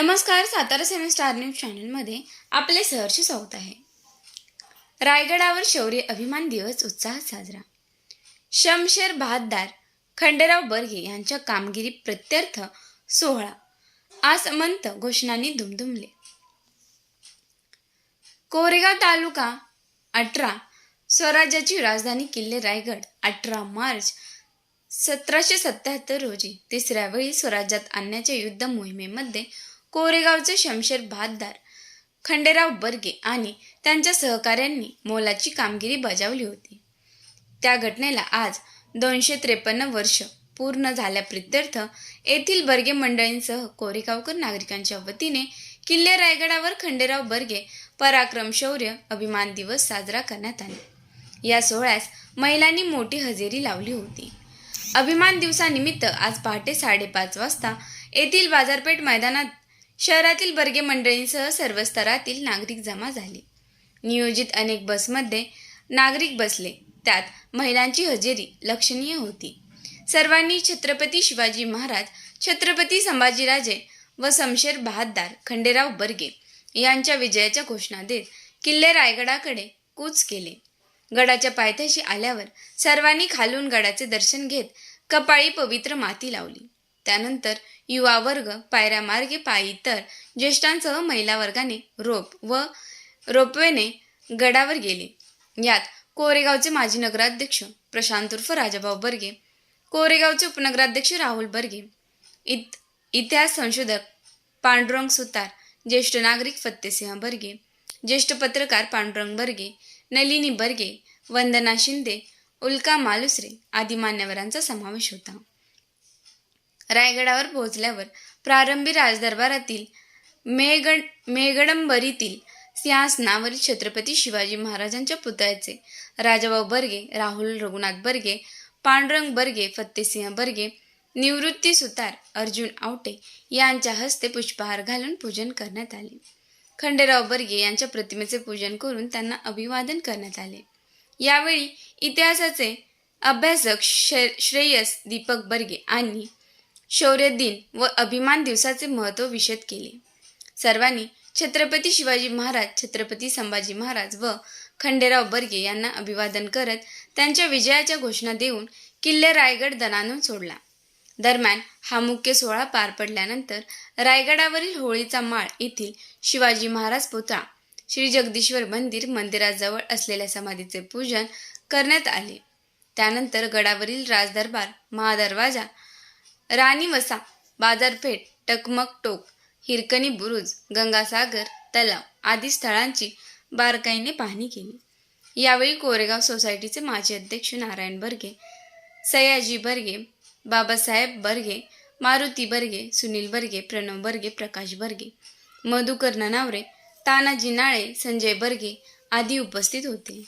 नमस्कार, सातारा सेवन star news चॅनलमध्ये आपले सहर्ष स्वागत आहे. रायगडावर शौर्य अभिमान दिवस उत्साहात साजरा. शमशेर बहाद्दार खंडेराव बर्गे यांच्या कामगिरी प्रत्यर्थ सोहळा आज अनंत घोषणांनी दुमदुमले. कोरेगाव तालुका 18 स्वराज्याची राजधानी किल्ले रायगड 18 मार्च 1777 रोजी तिसऱ्या वेळी स्वराज्यात आणण्याच्या युद्ध मोहिमेमध्ये कोरेगावचे शमशेर बहाद्दार खंडेराव बर्गे आणि त्यांच्या सहकाऱ्यांनी मोलाची कामगिरी बजावली होती. त्या घटनेला आज 253 वर्ष पूर्ण झाल्याप्रित्यर्थ येथील बर्गे मंडळींसह कोरेगावकर नागरिकांच्या वतीने किल्ले रायगडावर खंडेराव बर्गे पराक्रम शौर्य अभिमान दिवस साजरा करण्यात आला. या सोहळ्यास महिलांनी मोठी हजेरी लावली होती. अभिमान दिवसानिमित्त आज पहाटे 5:30 वाजता येथील बाजारपेठ मैदानात शहरातील बर्गे मंडळींसह सर्व स्तरातील नागरिक जमा झाले. नियोजित अनेक बसमध्ये नागरिक बसले, त्यात महिलांची हजेरी लक्षणीय होती. सर्वांनी छत्रपती शिवाजी महाराज, छत्रपती संभाजीराजे व शमशेर बहाद्दार खंडेराव बर्गे यांच्या विजयाच्या घोषणा देत किल्ले रायगडाकडे कूच केले. गडाच्या पायथ्याशी आल्यावर सर्वांनी खालून गडाचे दर्शन घेत कपाळी पवित्र माती लावली. त्यानंतर युवा वर्ग पायऱ्यामार्गे पायी तर ज्येष्ठांसह महिला वर्गाने रोपवेने गडावर गेले. यात कोरेगावचे माजी नगराध्यक्ष प्रशांत उर्फ राजाभाऊ बर्गे, कोरेगावचे उपनगराध्यक्ष राहुल बर्गे, इतिहास संशोधक पांडुरंग सुतार, ज्येष्ठ नागरिक फत्तेसिंह बर्गे, ज्येष्ठ पत्रकार पांडुरंग बर्गे, नलिनी बर्गे, वंदना शिंदे, उल्का मालुसरे आदी मान्यवरांचा समावेश होता. रायगडावर पोहोचल्यावर प्रारंभी राजदरबारातील मेघडंबरीतील सिंहासनावरील छत्रपती शिवाजी महाराजांच्या पुतळ्याचे राजाभाऊ बर्गे, राहुल रघुनाथ बर्गे, पांडुरंग बर्गे, फत्तेसिंह बर्गे, निवृत्ती सुतार, अर्जुन आवटे यांच्या हस्ते पुष्पहार घालून पूजन करण्यात आले. खंडेराव बर्गे यांच्या प्रतिमेचे पूजन करून त्यांना अभिवादन करण्यात आले. यावेळी इतिहासाचे अभ्यासक श्रेयस दीपक बर्गे आणि शौर्य दिन व अभिमान दिवसाचे महत्त्व विशद केले. सर्वांनी छत्रपती शिवाजी महाराज, छत्रपती संभाजी महाराज व खंडेराव बर्गे यांना अभिवादन करत त्यांच्या विजयाच्या घोषणा देऊन किल्ले रायगड दणाणून सोडला. दरम्यान हा मुख्य सोहळा पार पडल्यानंतर रायगडावरील होळीचा माळ येथील शिवाजी महाराज पुतळा, श्री जगदीश्वर मंदिराजवळ असलेल्या समाधीचे पूजन करण्यात आले. त्यानंतर गडावरील राजदरबार, महादरवाजा, राणी वसा, बाजारपेठ, टकमक टोक, हिरकणी बुरुज, गंगासागर तलाव आदी स्थळांची बारकाईने पाहणी केली. यावेळी कोरेगाव सोसायटीचे माजी अध्यक्ष नारायण बर्गे, सयाजी बर्गे, बाबासाहेब बर्गे, मारुती बर्गे, सुनील बर्गे, प्रणव बर्गे, प्रकाश बर्गे, मधुकर ननावरे, तानाजी नाळे, संजय बर्गे आदी उपस्थित होते.